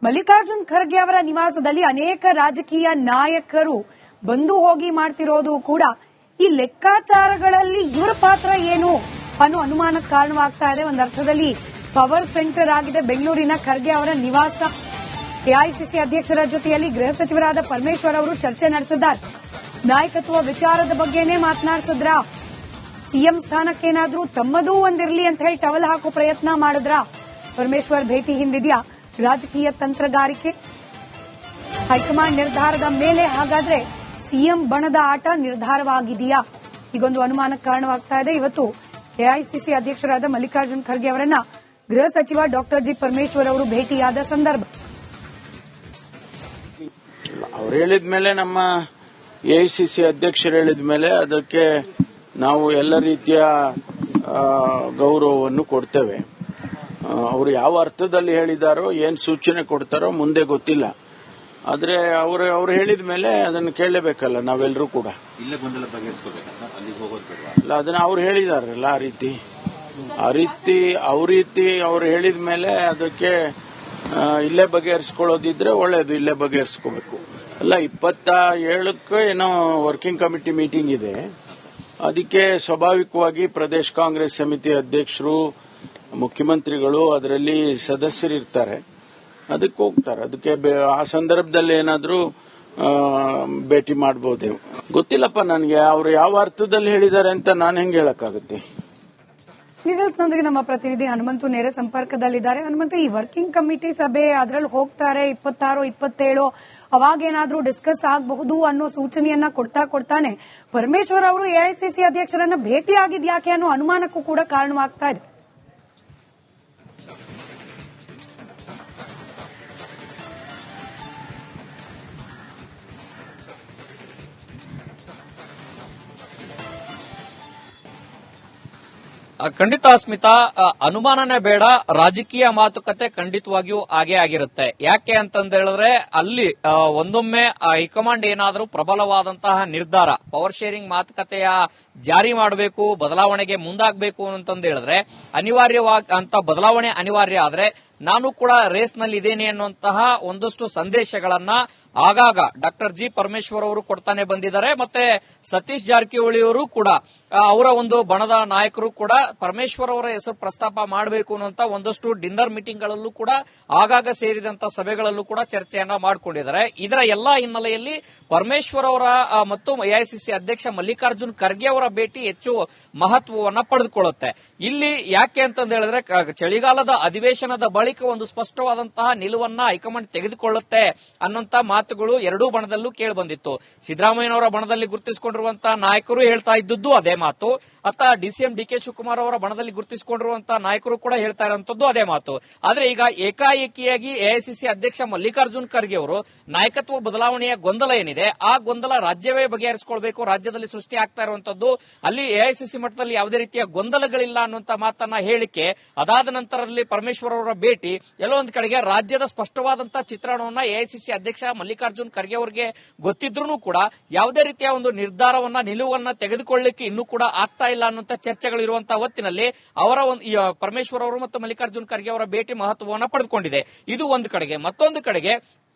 ಮಲ್ಲಿಕಾರ್ಜುನ್ ಖರ್ಗೆ ಅವರ ನಿವಾಸದಲ್ಲಿ ಅನೇಕ ರಾಜಕೀಯ ನಾಯಕರು ಬಂದು ಹೋಗಿ ಮಾಡ್ತಿರೋದು ಕೂಡ ಈ ಲೆಕ್ಕಾಚಾರಗಳಲ್ಲಿ ಇವರ ಪಾತ್ರ ಏನು ಅನ್ನೋ ಅನುಮಾನಕ್ಕೆ ಕಾರಣವಾಗ್ತಾ ಇದೆ. ಒಂದು ಅರ್ಥದಲ್ಲಿ ಪವರ್ ಸೆಂಟರ್ ಆಗಿದೆ ಬೆಂಗಳೂರಿನ ಖರ್ಗೆ ಅವರ ನಿವಾಸ. ಎಐಸಿಸಿ ಅಧ್ಯಕ್ಷರ ಜೊತೆಯಲ್ಲಿ ಗೃಹ ಸಚಿವರಾದ ಪರಮೇಶ್ವರ್ ಅವರು ಚರ್ಚೆ ನಡೆಸಿದ್ದಾರೆ. ನಾಯಕತ್ವ ವಿಚಾರದ ಬಗ್ಗೆನೇ ಮಾತನಾಡಿಸಿದ್ರ, ಸಿಎಂ ಸ್ಥಾನಕ್ಕೇನಾದ್ರೂ ತಮ್ಮದೂ ಒಂದಿರಲಿ ಅಂತ ಹೇಳಿ ಟವಲ್ ಹಾಕೋ ಪ್ರಯತ್ನ ಮಾಡಿದ್ರ? ಪರಮೇಶ್ವರ್ ಭೇಟಿ ಹಿಂದಿದೆಯಾ ರಾಜಕೀಯ ತಂತ್ರಗಾರಿಕೆ? ಹೈಕಮಾಂಡ್ ನಿರ್ಧಾರದ ಮೇಲೆ ಹಾಗಾದ್ರೆ ಸಿಎಂ ಬಣದ ಆಟ ನಿರ್ಧಾರವಾಗಿದೆಯಾ? ಹೀಗೊಂದು ಅನುಮಾನಕ್ಕೆ ಕಾರಣವಾಗ್ತಾ ಇದೆ. ಇವತ್ತು ಎಐಸಿಸಿ ಅಧ್ಯಕ್ಷರಾದ ಮಲ್ಲಿಕಾರ್ಜುನ್ ಖರ್ಗೆ ಅವರನ್ನ ಗೃಹ ಸಚಿವ ಡಾಕ್ಟರ್ ಜಿ ಪರಮೇಶ್ವರ್ ಅವರು ಭೇಟಿಯಾದ ಸಂದರ್ಭ. ಅವ್ರು ಹೇಳಿದ್ಮೇಲೆ, ನಮ್ಮ ಎಐಸಿಸಿ ಅಧ್ಯಕ್ಷರು ಹೇಳಿದ್ಮೇಲೆ ಅದಕ್ಕೆ ನಾವು ಎಲ್ಲ ರೀತಿಯ ಗೌರವವನ್ನು ಕೊಡ್ತೇವೆ. ಅವರು ಯಾವ ಅರ್ಥದಲ್ಲಿ ಹೇಳಿದಾರೋ, ಏನ್ ಸೂಚನೆ ಕೊಡ್ತಾರೋ ಮುಂದೆ ಗೊತ್ತಿಲ್ಲ. ಆದ್ರೆ ಅವರು ಹೇಳಿದ ಮೇಲೆ ಅದನ್ನು ಕೇಳಲೇಬೇಕಲ್ಲ ನಾವೆಲ್ಲರೂ ಕೂಡ. ಇಲ್ಲೇ ಗೊಂದಲ ಬಗೆಹರಿಸಬೇಕಾ ಸರ್? ಅಲ್ಲಿಗೆ ಹೋಗೋದು ಬೇಡ ಅಲ್ಲ, ಅದನ್ನ ಅವ್ರು ಹೇಳಿದಾರಲ್ಲ ಆ ರೀತಿ ಅವ್ರು ಹೇಳಿದ ಮೇಲೆ ಅದಕ್ಕೆ ಇಲ್ಲೇ ಬಗೆಹರಿಸ್ಕೊಳ್ಳೋದಿದ್ರೆ ಒಳ್ಳೇದು, ಇಲ್ಲೇ ಬಗೆಹರಿಸ್ಕೋಬೇಕು. ಅಲ್ಲ, 27ಕ್ಕೆ ಏನೋ ವರ್ಕಿಂಗ್ ಕಮಿಟಿ ಮೀಟಿಂಗ್ ಇದೆ. ಅದಕ್ಕೆ ಸ್ವಾಭಾವಿಕವಾಗಿ ಪ್ರದೇಶ ಕಾಂಗ್ರೆಸ್ ಸಮಿತಿ ಅಧ್ಯಕ್ಷರು, ಮುಖ್ಯಮಂತ್ರಿಗಳು ಅದರಲ್ಲಿ ಸದಸ್ಯರಿರ್ತಾರೆ. ಅದಕ್ಕೆ ಹೋಗ್ತಾರೆ. ಅದಕ್ಕೆ ಆ ಸಂದರ್ಭದಲ್ಲಿ ಏನಾದ್ರೂ ಭೇಟಿ ಮಾಡಬಹುದೇ ಗೊತ್ತಿಲ್ಲಪ್ಪ ನನಗೆ. ಅವರು ಯಾವ ಅರ್ಥದಲ್ಲಿ ಹೇಳಿದ್ದಾರೆ ಅಂತ ನಾನು ಹೆಂಗೆ ಹೇಳಕ್ಕಾಗುತ್ತೆ? ಡೀಟೇಲ್ಸ್ನೊಂದಿಗೆ ನಮ್ಮ ಪ್ರತಿನಿಧಿ ಹನುಮಂತು ನೇರ ಸಂಪರ್ಕದಲ್ಲಿದ್ದಾರೆ. ಹನುಮಂತು, ಈ ವರ್ಕಿಂಗ್ ಕಮಿಟಿ ಸಭೆ ಅದರಲ್ಲಿ ಹೋಗ್ತಾರೆ 26, 27 ಅವಾಗೇನಾದ್ರೂ ಡಿಸ್ಕಸ್ ಆಗಬಹುದು ಅನ್ನೋ ಸೂಚನೆಯನ್ನ ಕೊಡ್ತಾನೆ ಪರಮೇಶ್ವರ್ ಅವರು ಎಐಸಿಸಿ ಅಧ್ಯಕ್ಷರನ್ನ ಭೇಟಿ ಆಗಿದ್ಯಾಕೆ ಅನ್ನೋ ಅನುಮಾನಕ್ಕೂ ಕೂಡ ಕಾರಣವಾಗ್ತಾ ಇದೆ. ಖಂಡಿತ ಸ್ಮಿತಾ, ಅನುಮಾನನೇ ಬೇಡ, ರಾಜಕೀಯ ಮಾತುಕತೆ ಖಂಡಿತವಾಗಿಯೂ ಆಗೇ ಆಗಿರುತ್ತೆ. ಯಾಕೆ ಅಂತಂದ ಹೇಳಿದ್ರೆ ಅಲ್ಲಿ ಒಂದೊಮ್ಮೆ ಹೈಕಮಾಂಡ್ ಏನಾದರೂ ಪ್ರಬಲವಾದಂತಹ ನಿರ್ಧಾರ, ಪವರ್ ಶೇರಿಂಗ್ ಮಾತುಕತೆಯ ಜಾರಿ ಮಾಡಬೇಕು, ಬದಲಾವಣೆಗೆ ಮುಂದಾಗಬೇಕು ಅಂತಂದು ಹೇಳಿದ್ರೆ ಬದಲಾವಣೆ ಅನಿವಾರ್ಯ ಆದ್ರೆ ನಾನು ಕೂಡ ರೇಸ್ನಲ್ಲಿ ಇದ್ದೇನೆ ಅನ್ನುವಂತಹ ಒಂದಷ್ಟು ಸಂದೇಶಗಳನ್ನ ಆಗಾಗ ಡಾಕ್ಟರ್ ಜಿ ಪರಮೇಶ್ವರ್ ಅವರು ಕೊಡ್ತಾನೆ ಬಂದಿದ್ದಾರೆ. ಮತ್ತೆ ಸತೀಶ್ ಜಾರಕಿಹೊಳಿ ಅವರು ಕೂಡ ಅವರ ಒಂದು ಬಣದ ನಾಯಕರು ಕೂಡ ಪರಮೇಶ್ವರ್ ಅವರ ಹೆಸರು ಪ್ರಸ್ತಾಪ ಮಾಡಬೇಕು ಅನ್ನುವಂತ ಒಂದಷ್ಟು ಡಿನ್ನರ್ ಮೀಟಿಂಗ್ ಗಳಲ್ಲೂ ಕೂಡ ಆಗಾಗ ಸೇರಿದಂತ ಸಭೆಗಳಲ್ಲೂ ಕೂಡ ಚರ್ಚೆಯನ್ನ ಮಾಡಿಕೊಂಡಿದ್ದಾರೆ. ಇದರ ಎಲ್ಲಾ ಹಿನ್ನೆಲೆಯಲ್ಲಿ ಪರಮೇಶ್ವರ್ ಅವರ ಮತ್ತು ಎಐಸಿಸಿ ಅಧ್ಯಕ್ಷ ಮಲ್ಲಿಕಾರ್ಜುನ್ ಖರ್ಗೆ ಅವರ ಭೇಟಿ ಹೆಚ್ಚು ಮಹತ್ವವನ್ನ ಪಡೆದುಕೊಳ್ಳುತ್ತೆ. ಇಲ್ಲಿ ಯಾಕೆ ಅಂತಂದ ಹೇಳಿದ್ರೆ ಚಳಿಗಾಲದ ಅಧಿವೇಶನದ ಬಳಿಕ ಒಂದು ಸ್ಪಷ್ಟವಾದಂತಹ ನಿಲುವನ್ನ ಹೈಕಮಾಂಡ್ ತೆಗೆದುಕೊಳ್ಳುತ್ತೆ ಅನ್ನುವಂತ ಮಾತುಗಳು ಎರಡೂ ಬಣದಲ್ಲೂ ಕೇಳಿಬಂದಿತ್ತು. ಸಿದ್ದರಾಮಯ್ಯನವರ ಬಣದಲ್ಲಿ ಗುರುತಿಸಿಕೊಂಡಿರುವಂತಹ ನಾಯಕರು ಹೇಳ್ತಾ ಇದ್ದದ್ದು ಅದೇ ಮಾತು. ಅತ್ತ ಡಿಸಿಎಂ ಡಿಕೆ ಶಿವಕುಮಾರ್ ಅವರ ಬಣದಲ್ಲಿ ಗುರುತಿಸಿಕೊಂಡಿರುವಂತಹ ನಾಯಕರು ಕೂಡ ಹೇಳ್ತಾ ಇರುವಂತದ್ದು ಅದೇ ಮಾತು. ಆದ್ರೆ ಈಗ ಏಕಾಏಕಿಯಾಗಿ ಎಐಸಿಸಿ ಅಧ್ಯಕ್ಷ ಮಲ್ಲಿಕಾರ್ಜುನ್ ಖರ್ಗೆ ಅವರು ನಾಯಕತ್ವ ಬದಲಾವಣೆಯ ಗೊಂದಲ ಏನಿದೆ, ಆ ಗೊಂದಲ ರಾಜ್ಯವೇ ಬಗೆಹರಿಸಿಕೊಳ್ಬೇಕು, ರಾಜ್ಯದಲ್ಲಿ ಸೃಷ್ಟಿ ಆಗ್ತಾ ಇರುವಂತದ್ದು, ಅಲ್ಲಿ ಎಐಸಿಸಿ ಮಟ್ಟದಲ್ಲಿ ಯಾವುದೇ ರೀತಿಯ ಗೊಂದಲಗಳಿಲ್ಲ ಅನ್ನುವಂತ ಮಾತನ್ನ ಹೇಳಿಕೆ, ಅದಾದ ನಂತರದಲ್ಲಿ ಪರಮೇಶ್ವರ್ ಅವರ ಭೇಟಿ ಎಲ್ಲೋ ಒಂದ್ ಕಡೆಗೆ ರಾಜ್ಯದ ಸ್ಪಷ್ಟವಾದಂತಹ ಚಿತ್ರಣವನ್ನ ಎಐಸಿಸಿ ಅಧ್ಯಕ್ಷ ಮಲ್ಲಿಕಾರ್ಜುನ್ ಖರ್ಗೆ ಅವರಿಗೆ ಗೊತ್ತಿದ್ರೂ ಕೂಡ ಯಾವುದೇ ರೀತಿಯ ಒಂದು ನಿರ್ಧಾರವನ್ನ, ನಿಲುವನ್ನ ತೆಗೆದುಕೊಳ್ಳಲಿಕ್ಕೆ ಇನ್ನೂ ಕೂಡ ಆಗ್ತಾ ಇಲ್ಲ ಅನ್ನುವಂತ ಚರ್ಚೆಗಳು ಇರುವಂತಹ ಹೊತ್ತಿನಲ್ಲಿ ಅವರ ಪರಮೇಶ್ವರ್ ಅವರು ಮತ್ತು ಮಲ್ಲಿಕಾರ್ಜುನ್ ಖರ್ಗೆ ಅವರ ಭೇಟಿ ಮಹತ್ವವನ್ನು ಪಡೆದುಕೊಂಡಿದೆ. ಇದು ಒಂದು ಕಡೆಗೆ. ಮತ್ತೊಂದು ಕಡೆಗೆ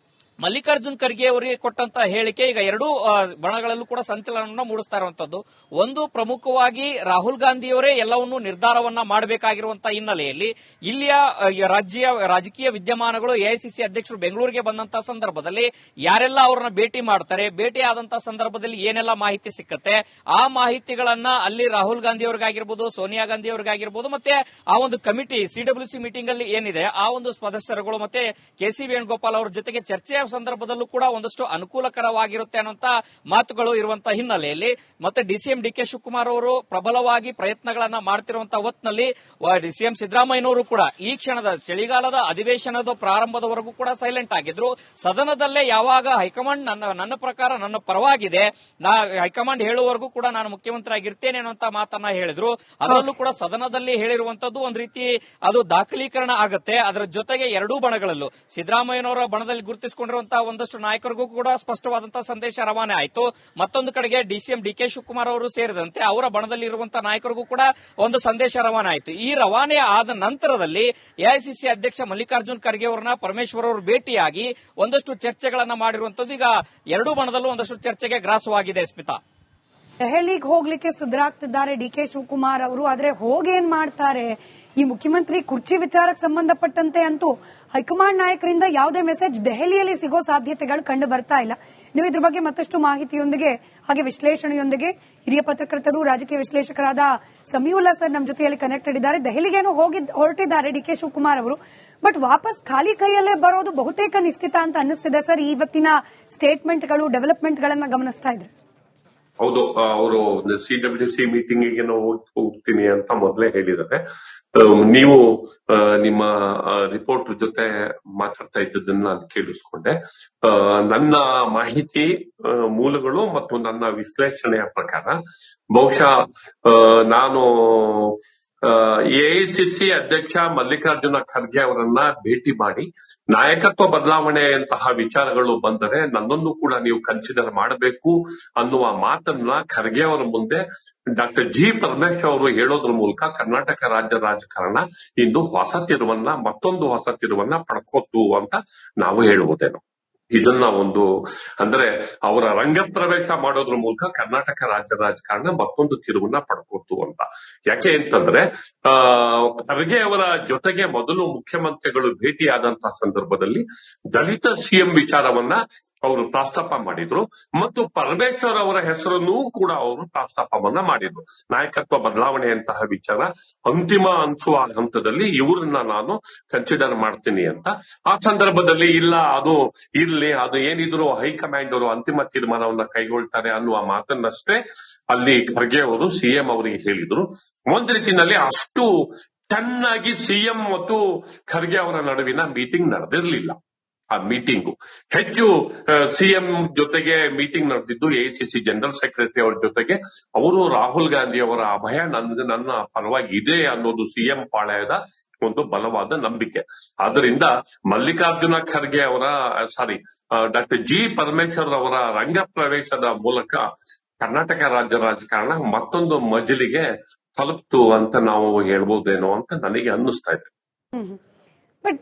ಮಲ್ಲಿಕಾರ್ಜುನ್ ಖರ್ಗೆ ಅವರಿಗೆ ಕೊಟ್ಟಂತಹ ಹೇಳಿಕೆ ಈಗ ಎರಡೂ ಬಣಗಳಲ್ಲೂ ಕೂಡ ಸಂಚಲನವನ್ನು ಮೂಡಿಸ್ತಾ ಇರುವಂತದ್ದು. ಒಂದು, ಪ್ರಮುಖವಾಗಿ ರಾಹುಲ್ ಗಾಂಧಿಯವರೇ ಎಲ್ಲವನ್ನೂ ನಿರ್ಧಾರವನ್ನ ಮಾಡಬೇಕಾಗಿರುವಂತಹ ಹಿನ್ನೆಲೆಯಲ್ಲಿ ಇಲ್ಲಿಯ ರಾಜಕೀಯ ವಿದ್ಯಮಾನಗಳು ಎಐಸಿಸಿ ಅಧ್ಯಕ್ಷರು ಬೆಂಗಳೂರಿಗೆ ಬಂದಂತಹ ಸಂದರ್ಭದಲ್ಲಿ ಯಾರೆಲ್ಲ ಅವರನ್ನ ಭೇಟಿ ಮಾಡ್ತಾರೆ, ಭೇಟಿ ಆದಂತಹ ಸಂದರ್ಭದಲ್ಲಿ ಏನೆಲ್ಲ ಮಾಹಿತಿ ಸಿಕ್ಕತ್ತೆ, ಆ ಮಾಹಿತಿಗಳನ್ನ ಅಲ್ಲಿ ರಾಹುಲ್ ಗಾಂಧಿ ಅವರಿಗಾಗಿರ್ಬೋದು, ಸೋನಿಯಾ ಗಾಂಧಿ ಅವರಿಗಾಗಿರ್ಬೋದು, ಮತ್ತೆ ಆ ಒಂದು ಕಮಿಟಿ ಸಿಡಬ್ಲ್ಯೂಸಿ ಮೀಟಿಂಗ್ ಅಲ್ಲಿ ಏನಿದೆ ಆ ಒಂದು ಸದಸ್ಯರುಗಳು ಮತ್ತೆ ಕೆಸಿ ವೇಣುಗೋಪಾಲ್ ಅವರ ಜೊತೆಗೆ ಚರ್ಚೆಯ ಸಂದರ್ಭದಲ್ಲೂ ಕೂಡ ಒಂದಷ್ಟು ಅನುಕೂಲಕರವಾಗಿರುತ್ತೆ ಅನ್ನುವಂತ ಮಾತುಗಳು ಇರುವಂತಹ ಹಿನ್ನೆಲೆಯಲ್ಲಿ ಮತ್ತೆ ಡಿಸಿಎಂ ಡಿಕೆ ಶಿವಕುಮಾರ್ ಅವರು ಪ್ರಬಲವಾಗಿ ಪ್ರಯತ್ನಗಳನ್ನ ಮಾಡ್ತಿರುವಂತಹ ಹೊತ್ತಿನಲ್ಲಿ ಡಿಸಿಎಂ ಸಿದ್ದರಾಮಯ್ಯನವರು ಕೂಡ ಈ ಕ್ಷಣದ ಚಳಿಗಾಲದ ಅಧಿವೇಶನದ ಪ್ರಾರಂಭದವರೆಗೂ ಕೂಡ ಸೈಲೆಂಟ್ ಆಗಿದ್ರು. ಸದನದಲ್ಲೇ ಯಾವಾಗ ಹೈಕಮಾಂಡ್ ನನ್ನ ಪ್ರಕಾರ ನನ್ನ ಪರವಾಗಿದೆ, ಹೈಕಮಾಂಡ್ ಹೇಳುವವರೆಗೂ ಕೂಡ ನಾನು ಮುಖ್ಯಮಂತ್ರಿ ಆಗಿರ್ತೇನೆ ಅನ್ನುವಂತ ಮಾತನ್ನ ಹೇಳಿದ್ರು. ಅದರಲ್ಲೂ ಕೂಡ ಸದನದಲ್ಲಿ ಹೇಳಿರುವಂತದ್ದು ಒಂದ್ ರೀತಿ ಅದು ದಾಖಲೀಕರಣ ಆಗುತ್ತೆ. ಅದರ ಜೊತೆಗೆ ಎರಡೂ ಬಣಗಳಲ್ಲೂ ಸಿದ್ದರಾಮಯ್ಯನವರ ಬಣದಲ್ಲಿ ಗುರುತಿಸಿಕೊಂಡು ಮಾಡಿರುವಂತಹ ಒಂದಷ್ಟು ನಾಯಕರಿಗೂ ಕೂಡ ಸ್ಪಷ್ಟವಾದಂತಹ ಸಂದೇಶ ರವಾನೆ ಆಯಿತು. ಮತ್ತೊಂದು ಕಡೆಗೆ ಡಿಸಿಎಂ ಡಿಕೆ ಶಿವಕುಮಾರ್ ಅವರು ಸೇರಿದಂತೆ ಅವರ ಬಣದಲ್ಲಿ ಇರುವಂತಹ ನಾಯಕರಿಗೂ ಕೂಡ ಒಂದು ಸಂದೇಶ ರವಾನೆ ಆಯಿತು. ಈ ರವಾನೆ ಆದ ನಂತರದಲ್ಲಿ ಎಐಸಿಸಿ ಅಧ್ಯಕ್ಷ ಮಲ್ಲಿಕಾರ್ಜುನ್ ಖರ್ಗೆ ಅವರನ್ನ ಪರಮೇಶ್ವರ್ ಅವರು ಭೇಟಿಯಾಗಿ ಒಂದಷ್ಟು ಚರ್ಚೆಗಳನ್ನ ಮಾಡಿರುವಂತದ್ದು ಈಗ ಎರಡೂ ಬಣದಲ್ಲೂ ಒಂದಷ್ಟು ಚರ್ಚೆಗೆ ಗ್ರಾಸವಾಗಿದೆ. ಸ್ಮಿತಾ, ದೆಹಲಿಗೆ ಹೋಗ್ಲಿಕ್ಕೆ ಸಿದ್ಧರಾಗ್ತಿದ್ದಾರೆ ಡಿಕೆ ಶಿವಕುಮಾರ್ ಅವರು. ಆದ್ರೆ ಹೋಗೇನ್ ಮಾಡ್ತಾರೆ? ಈ ಮುಖ್ಯಮಂತ್ರಿ ಕುರ್ಚಿ ವಿಚಾರಕ್ಕೆ ಸಂಬಂಧಪಟ್ಟಂತೆ ಅಂತೂ ಹೈಕಮಾಂಡ್ ನಾಯಕರಿಂದ ಯಾವುದೇ ಮೆಸೇಜ್ ದೆಹಲಿಯಲ್ಲಿ ಸಿಗೋ ಸಾಧ್ಯತೆಗಳು ಕಂಡು ಬರ್ತಾ ಇಲ್ಲ. ನೀವು ಇದ್ರ ಬಗ್ಗೆ ಮತ್ತಷ್ಟು ಮಾಹಿತಿಯೊಂದಿಗೆ ಹಾಗೆ ವಿಶ್ಲೇಷಣೆಯೊಂದಿಗೆ ಹಿರಿಯ ಪತ್ರಕರ್ತರು ರಾಜಕೀಯ ವಿಶ್ಲೇಷಕರಾದ ಸಮೀವುಲ್ಲಾ ಸರ್ ನಮ್ಮ ಜೊತೆಯಲ್ಲಿ ಕನೆಕ್ಟೆಡ್ ಇದ್ದಾರೆ. ದೆಹಲಿಗೇನು ಹೊರಟಿದ್ದಾರೆ ಡಿಕೆ ಶಿವಕುಮಾರ್ ಅವರು, ಬಟ್ ವಾಪಸ್ ಖಾಲಿ ಕೈಯಲ್ಲೇ ಬರೋದು ಬಹುತೇಕ ನಿಶ್ಚಿತ ಅಂತ ಅನ್ನಿಸ್ತಿದೆ ಸರ್. ಇವತ್ತಿನ ಸ್ಟೇಟ್ಮೆಂಟ್ಗಳು, ಡೆವಲಪ್ಮೆಂಟ್ ಗಳನ್ನ ಗಮನಿಸ್ತಾ ಇದ್ರೆ. ಹೌದು, ಅವರು CWC ಮೀಟಿಂಗಿಗೆ ಹೋಗ್ತೀನಿ ಅಂತ ಮೊದಲೇ ಹೇಳಿದ್ದಾರೆ. ನೀವು ನಿಮ್ಮ ರಿಪೋರ್ಟರ್ ಜೊತೆ ಮಾತಾಡ್ತಾ ಇದ್ದದನ್ನ ನಾನು ಕೇಳಿಸ್ಕೊಂಡೆ. ನನ್ನ ಮಾಹಿತಿ ಮೂಲಗಳು ಮತ್ತು ನನ್ನ ವಿಶ್ಲೇಷಣೆಯ ಪ್ರಕಾರ ಬಹುಶಃ ನಾನು ಎಐಸಿಸಿ ಅಧ್ಯಕ್ಷ ಮಲ್ಲಿಕಾರ್ಜುನ ಖರ್ಗೆ ಅವರನ್ನ ಭೇಟಿ ಮಾಡಿ ನಾಯಕತ್ವ ಬದಲಾವಣೆಯಂತಹ ವಿಚಾರಗಳು ಬಂದರೆ ನನ್ನನ್ನು ಕೂಡ ನೀವು ಕನ್ಸಿಡರ್ ಮಾಡಬೇಕು ಅನ್ನುವ ಮಾತನ್ನ ಖರ್ಗೆ ಅವರ ಮುಂದೆ ಡಾಕ್ಟರ್ ಜಿ ಪರಮೇಶ್ವರ್ ಅವರು ಹೇಳೋದ್ರ ಮೂಲಕ ಕರ್ನಾಟಕ ರಾಜ್ಯ ರಾಜಕಾರಣ ಇಂದು ಮತ್ತೊಂದು ಹೊಸ ತಿರುವನ್ನ ಪಡ್ಕೋತು ಅಂತ ನಾವು ಹೇಳುವುದೇನು. ಇದನ್ನ ಅಂದ್ರೆ ಅವರ ರಂಗಪ್ರವೇಶ ಮಾಡೋದ್ರ ಮೂಲಕ ಕರ್ನಾಟಕ ರಾಜ್ಯ ರಾಜಕಾರಣ ಮತ್ತೊಂದು ತಿರುವನ್ನ ಪಡ್ಕೋತು ಅಂತ. ಯಾಕೆ ಅಂತಂದ್ರೆ ಖರ್ಗೆ ಅವರ ಜೊತೆಗೆ ಮೊದಲು ಮುಖ್ಯಮಂತ್ರಿಗಳು ಭೇಟಿಯಾದಂತಹ ಸಂದರ್ಭದಲ್ಲಿ ದಲಿತ ಸಿಎಂ ವಿಚಾರವನ್ನ ಅವರು ಪ್ರಸ್ತಾಪ ಮಾಡಿದ್ರು ಮತ್ತು ಪರಮೇಶ್ವರ್ ಅವರ ಹೆಸರನ್ನೂ ಕೂಡ ಅವರು ಪ್ರಸ್ತಾಪವನ್ನ ಮಾಡಿದ್ರು. ನಾಯಕತ್ವ ಬದಲಾವಣೆಯಂತಹ ವಿಚಾರ ಅಂತಿಮ ಅನ್ಸುವ ಹಂತದಲ್ಲಿ ಇವರನ್ನ ನಾನು ಕನ್ಸಿಡರ್ ಮಾಡ್ತೀನಿ ಅಂತ. ಆ ಸಂದರ್ಭದಲ್ಲಿ ಇಲ್ಲ, ಅದು ಇರ್ಲಿ, ಅದು ಏನಿದ್ರು ಹೈಕಮಾಂಡ್ ಅವರು ಅಂತಿಮ ತೀರ್ಮಾನವನ್ನ ಕೈಗೊಳ್ತಾರೆ ಅನ್ನುವ ಮಾತನ್ನಷ್ಟೇ ಅಲ್ಲಿ ಖರ್ಗೆ ಅವರು ಸಿಎಂ ಅವರಿಗೆ ಹೇಳಿದ್ರು. ಒಂದ್ ರೀತಿನಲ್ಲಿ ಅಷ್ಟು ಚೆನ್ನಾಗಿ ಸಿಎಂ ಮತ್ತು ಖರ್ಗೆ ಅವರ ನಡುವಿನ ಮೀಟಿಂಗ್ ನಡೆದಿರಲಿಲ್ಲ. ಆ ಮೀಟಿಂಗು ಹೆಚ್ಚು ಸಿಎಂ ಜೊತೆಗೆ ಮೀಟಿಂಗ್ ನಡೆದಿದ್ದು ಎಐಸಿಸಿ ಜನರಲ್ ಸೆಕ್ರೆಟರಿ ಅವರ ಜೊತೆಗೆ. ಅವರು ರಾಹುಲ್ ಗಾಂಧಿ ಅವರ ಅಭಯ ನನ್ನ ಪರವಾಗಿ ಇದೆ ಅನ್ನೋದು ಸಿಎಂ ಪಾಳ್ಯದ ಒಂದು ಬಲವಾದ ನಂಬಿಕೆ. ಆದ್ದರಿಂದ ಮಲ್ಲಿಕಾರ್ಜುನ ಖರ್ಗೆ ಅವರ ಡಾಕ್ಟರ್ ಜಿ ಪರಮೇಶ್ವರ್ ಅವರ ರಂಗ ಪ್ರವೇಶದ ಮೂಲಕ ಕರ್ನಾಟಕ ರಾಜ್ಯ ರಾಜಕಾರಣ ಮತ್ತೊಂದು ಮಜಲಿಗೆ ತಲುಪ್ತು ಅಂತ ನಾವು ಹೇಳ್ಬೋದೇನೋ ಅಂತ ನನಗೆ ಅನ್ನಿಸ್ತಾ ಇದೆ. ಬಟ್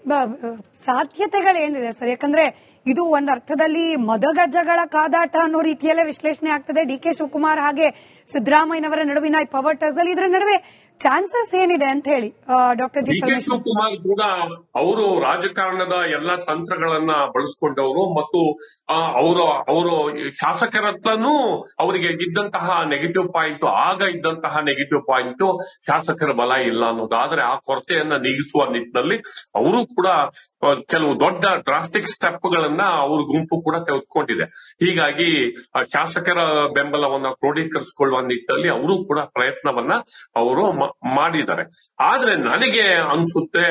ಸಾಧ್ಯತೆಗಳೇನಿದೆ ಸರ್? ಯಾಕಂದ್ರೆ ಇದು ಒಂದ್ ಅರ್ಥದಲ್ಲಿ ಮದಗಜಗಳ ಕಾದಾಟ ಅನ್ನೋ ರೀತಿಯಲ್ಲೇ ವಿಶ್ಲೇಷಣೆ ಆಗ್ತದೆ. ಡಿಕೆ ಶಿವಕುಮಾರ್ ಹಾಗೆ ಸಿದ್ದರಾಮಯ್ಯನವರ ನಡುವಿನ ಈ ಪವರ್ ಟಸಲ್, ಇದರ ನಡುವೆ ಚಾನ್ಸಸ್ ಏನಿದೆ ಅಂತ ಹೇಳಿ ಡಾಕ್ಟರ್ ಜಿ ಡಿಕೆ ಶಿವಕುಮಾರ್ ಕೂಡ ಅವರು ರಾಜಕಾರಣದ ಎಲ್ಲ ತಂತ್ರಗಳನ್ನ ಬಳಸ್ಕೊಂಡವರು ಮತ್ತು ಅವರು ಶಾಸಕರ ಹತ್ರನೂ ಅವರಿಗೆ ಇದ್ದಂತಹ ನೆಗೆಟಿವ್ ಪಾಯಿಂಟ್, ಆಗ ಇದ್ದಂತಹ ನೆಗೆಟಿವ್ ಪಾಯಿಂಟ್ ಶಾಸಕರ ಬಲ ಇಲ್ಲ ಅನ್ನೋದು. ಆದ್ರೆ ಆ ಕೊರತೆಯನ್ನ ನೀಗಿಸುವ ನಿಟ್ಟಿನಲ್ಲಿ ಅವರು ಕೂಡ ಕೆಲವು ದೊಡ್ಡ ಡ್ರಾಸ್ಟಿಕ್ ಸ್ಟೆಪ್ ಗಳನ್ನ ಅವ್ರ ಗುಂಪು ಕೂಡ ತೆಗೆದುಕೊಂಡಿದೆ. ಹೀಗಾಗಿ ಶಾಸಕರ ಬೆಂಬಲವನ್ನ ಕ್ರೋಢೀಕರಿಸಿಕೊಳ್ಳುವ ನಿಟ್ಟಿನಲ್ಲಿ ಅವರು ಕೂಡ ಪ್ರಯತ್ನವನ್ನ ಅವರು ಮಾಡಿದ್ದಾರೆ. ಆದ್ರೆ ನನಗೆ ಅನ್ಸುತ್ತೆ,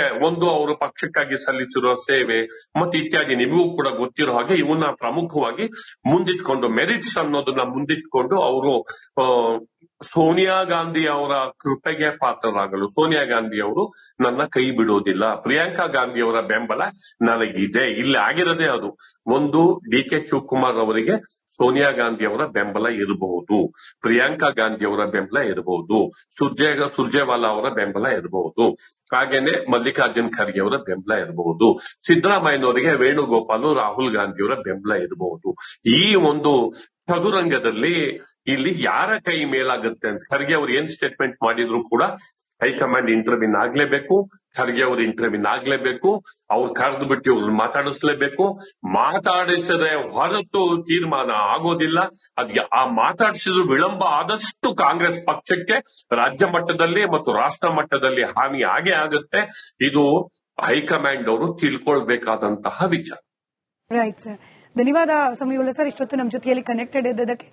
ಅವರು ಪಕ್ಷಕ್ಕಾಗಿ ಸಲ್ಲಿಸಿರುವ ಸೇವೆ ಮತ್ತೆ ಇತ್ಯಾದಿ ನಿಮಗೂ ಕೂಡ ಗೊತ್ತಿರೋ ಹಾಗೆ ಇವನ್ನ ಪ್ರಮುಖವಾಗಿ ಮುಂದಿಟ್ಕೊಂಡು, ಮೆರಿಟ್ಸ್ ಅನ್ನೋದನ್ನ ಮುಂದಿಟ್ಕೊಂಡು ಅವರು ಸೋನಿಯಾ ಗಾಂಧಿ ಅವರ ಕೃಪೆಗೆ ಪಾತ್ರರಾಗಲು, ಸೋನಿಯಾ ಗಾಂಧಿ ಅವರು ನನ್ನ ಕೈ ಬಿಡೋದಿಲ್ಲ, ಪ್ರಿಯಾಂಕಾ ಗಾಂಧಿ ಅವರ ಬೆಂಬಲ ನನಗಿದೆ. ಇಲ್ಲಿ ಆಗಿರೋದೇ ಅದು. ಡಿಕೆ ಶಿವಕುಮಾರ್ ಅವರಿಗೆ ಸೋನಿಯಾ ಗಾಂಧಿ ಅವರ ಬೆಂಬಲ ಇರಬಹುದು, ಪ್ರಿಯಾಂಕಾ ಗಾಂಧಿ ಅವರ ಬೆಂಬಲ ಇರಬಹುದು, ಸುರ್ಜೇವಾಲಾ ಅವರ ಬೆಂಬಲ ಇರಬಹುದು, ಹಾಗೇನೆ ಮಲ್ಲಿಕಾರ್ಜುನ್ ಖರ್ಗೆ ಅವರ ಬೆಂಬಲ ಇರಬಹುದು, ಸಿದ್ದರಾಮಯ್ಯನವರಿಗೆ ವೇಣುಗೋಪಾಲ್, ರಾಹುಲ್ ಗಾಂಧಿ ಅವರ ಬೆಂಬಲ ಇರಬಹುದು. ಈ ಒಂದು ಚದುರಂಗದಲ್ಲಿ ಇಲ್ಲಿ ಯಾರ ಕೈ ಮೇಲಾಗುತ್ತೆ ಅಂತ ಖರ್ಗೆ ಅವರು ಏನ್ ಸ್ಟೇಟ್ಮೆಂಟ್ ಮಾಡಿದ್ರು ಕೂಡ ಹೈಕಮಾಂಡ್ ಇಂಟರ್ವ್ಯೂನ್ ಆಗ್ಲೇಬೇಕು, ಖರ್ಗೆ ಅವರು ಇಂಟರ್ವ್ಯೂನ್ ಆಗ್ಲೇಬೇಕು, ಅವ್ರು ಕರೆದು ಬಿಟ್ಟು ಅವ್ರು ಮಾತಾಡಿಸ್ಲೇಬೇಕು. ಮಾತಾಡಿಸದೆ ಹೊರತು ತೀರ್ಮಾನ ಆಗೋದಿಲ್ಲ. ಆ ಮಾತಾಡಿಸಿದ್ರು ವಿಳಂಬ ಆದಷ್ಟು ಕಾಂಗ್ರೆಸ್ ಪಕ್ಷಕ್ಕೆ ರಾಜ್ಯ ಮಟ್ಟದಲ್ಲಿ ಮತ್ತು ರಾಷ್ಟ್ರ ಮಟ್ಟದಲ್ಲಿ ಹಾನಿ ಆಗೇ ಆಗುತ್ತೆ. ಇದು ಹೈಕಮಾಂಡ್ ಅವರು ತಿಳ್ಕೊಳ್ಬೇಕಾದಂತಹ ವಿಚಾರ. ರೈಟ್ ಸರ್, ಧನ್ಯವಾದ ಸಮೀವುಲ್ಲಾ ಸರ್, ಇಷ್ಟೊತ್ತು ನಮ್ಮ ಜೊತೆಯಲ್ಲಿ ಕನೆಕ್ಟೆಡ್ ಇದ್ದದಕ್ಕೆ.